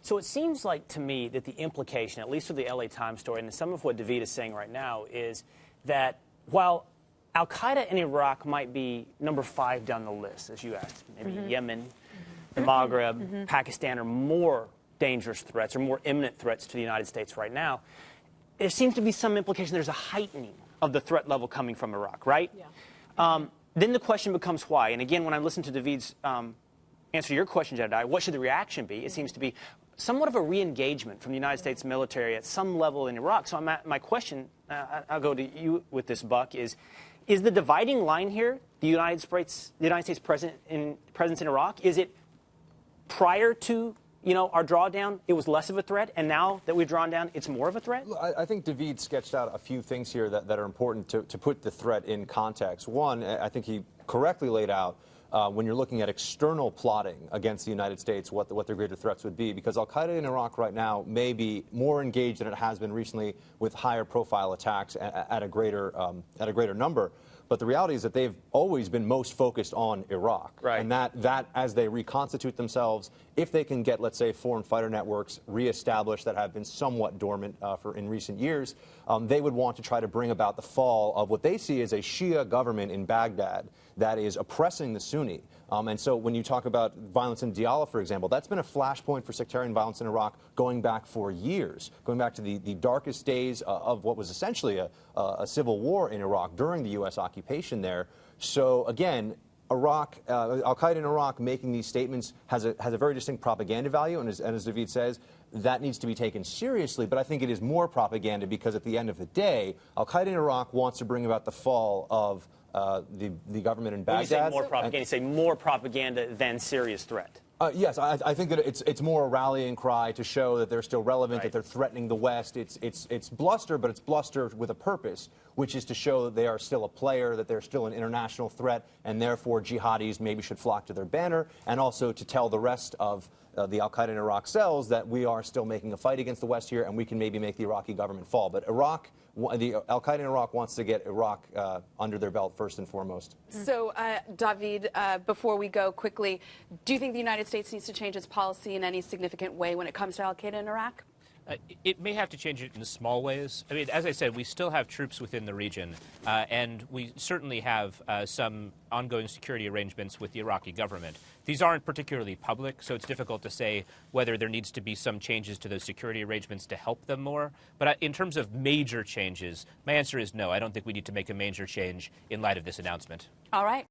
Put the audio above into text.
So it seems like to me that the implication, at least with the LA Times story, and some of what David is saying right now, is that while Al-Qaeda in Iraq might be number 5 down the list, as you asked, maybe Yemen, the Maghreb, Pakistan are more dangerous threats or more imminent threats to the United States right now, there seems to be some implication there's a heightening of the threat level coming from Iraq, right? Yeah. Then the question becomes why. And again, when I listen to David's answer to your question, Jedediah, what should the reaction be? It seems to be somewhat of a re-engagement from the United States military at some level in Iraq. So my question, I'll go to you with this, Buck, is the dividing line here the United States presence in Iraq? Is it prior to our drawdown, it was less of a threat, and now that we've drawn down, it's more of a threat? I think David sketched out a few things here that are important to put the threat in context. One, I think he correctly laid out when you're looking at external plotting against the United States, what the greater threats would be, because Al-Qaeda in Iraq right now may be more engaged than it has been recently with higher profile attacks at a greater number. But the reality is that they've always been most focused on Iraq. Right. And that as they reconstitute themselves, if they can get, let's say, foreign fighter networks reestablished that have been somewhat dormant in recent years, they would want to try to bring about the fall of what they see as a Shia government in Baghdad that is oppressing the Sunni. And so when you talk about violence in Diyala, for example, that's been a flashpoint for sectarian violence in Iraq going back for years, going back to the darkest days of what was essentially a civil war in Iraq during the U.S. occupation there. So again, Al-Qaeda in Iraq making these statements has a very distinct propaganda value, and as David says, that needs to be taken seriously, but I think it is more propaganda because at the end of the day, Al-Qaeda in Iraq wants to bring about the fall of the government in Baghdad. When you say more propaganda, you say more propaganda than serious threat. Yes, I think that it's more a rallying cry to show that they're still relevant, that they're threatening the West. It's bluster, but it's bluster with a purpose, which is to show that they are still a player, that they're still an international threat, and therefore jihadis maybe should flock to their banner, and also to tell the rest of the Al-Qaeda in Iraq cells that we are still making a fight against the West here, and we can maybe make the Iraqi government fall. But the Al-Qaeda in Iraq wants to get Iraq under their belt first and foremost. So, David, before we go quickly, do you think the United States needs to change its policy in any significant way when it comes to Al-Qaeda in Iraq? It may have to change it in small ways. I mean, as I said, we still have troops within the region, and we certainly have some ongoing security arrangements with the Iraqi government. These aren't particularly public, so it's difficult to say whether there needs to be some changes to those security arrangements to help them more. But in terms of major changes, my answer is no. I don't think we need to make a major change in light of this announcement. All right.